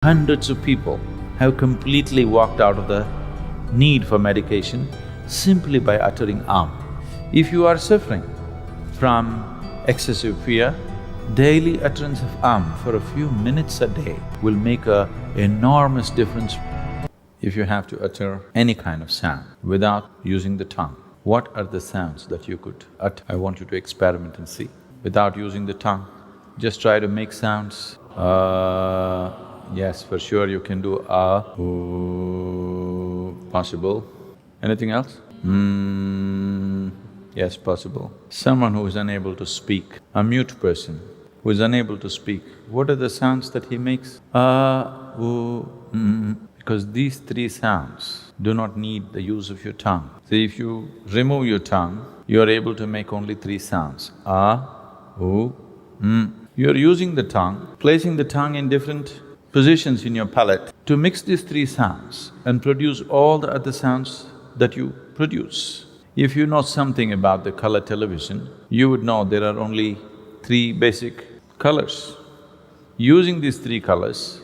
Hundreds of people have completely walked out of the need for medication simply by uttering Om. If you are suffering from excessive fear, daily utterance of Om for a few minutes a day will make an enormous difference. If you have to utter any kind of sound without using the tongue, what are the sounds that you could utter? I want you to experiment and see. Without using the tongue, just try to make sounds. Yes, for sure you can do ooh, possible. Anything else? Yes, possible. Someone who is unable to speak, a mute person who is unable to speak, what are the sounds that he makes? Because these three sounds do not need the use of your tongue. So if you remove your tongue, you are able to make only three sounds, You're using the tongue, placing the tongue in different positions in your palate to mix these three sounds and produce all the other sounds that you produce. If you know something about the color television, you would know there are only three basic colors. Using these three colors,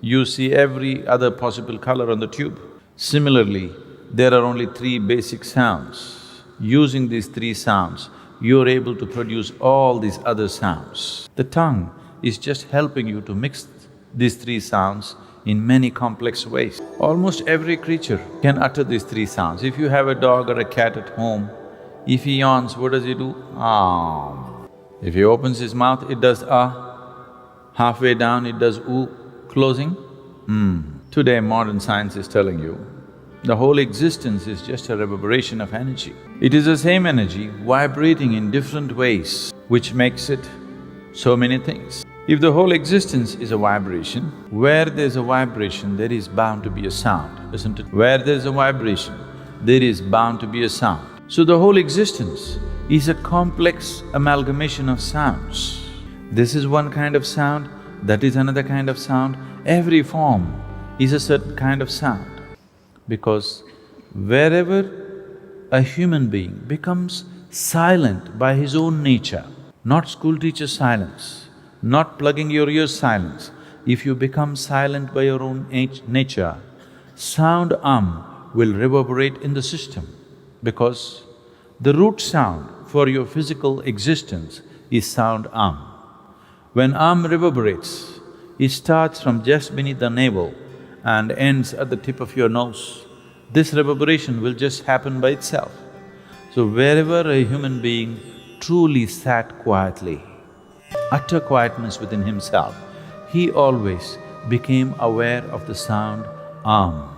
you see every other possible color on the tube. Similarly, there are only three basic sounds. Using these three sounds, you're able to produce all these other sounds. The tongue is just helping you to mix these three sounds in many complex ways. Almost every creature can utter these three sounds. If you have a dog or a cat at home, if he yawns, what does he do? If he opens his mouth, it does halfway down it does closing. Today modern science is telling you, the whole existence is just a reverberation of energy. It is the same energy vibrating in different ways, which makes it so many things. If the whole existence is a vibration, where there's a vibration, there is bound to be a sound, isn't it? Where there's a vibration, there is bound to be a sound. So the whole existence is a complex amalgamation of sounds. This is one kind of sound, that is another kind of sound. Every form is a certain kind of sound. Because wherever a human being becomes silent by his own nature, not school teacher silence, not plugging your ears silence, if you become silent by your own nature, sound will reverberate in the system because the root sound for your physical existence is sound When reverberates, it starts from just beneath the navel and ends at the tip of your nose. This reverberation will just happen by itself. So wherever a human being truly sat quietly, utter quietness within himself, he always became aware of the sound Om.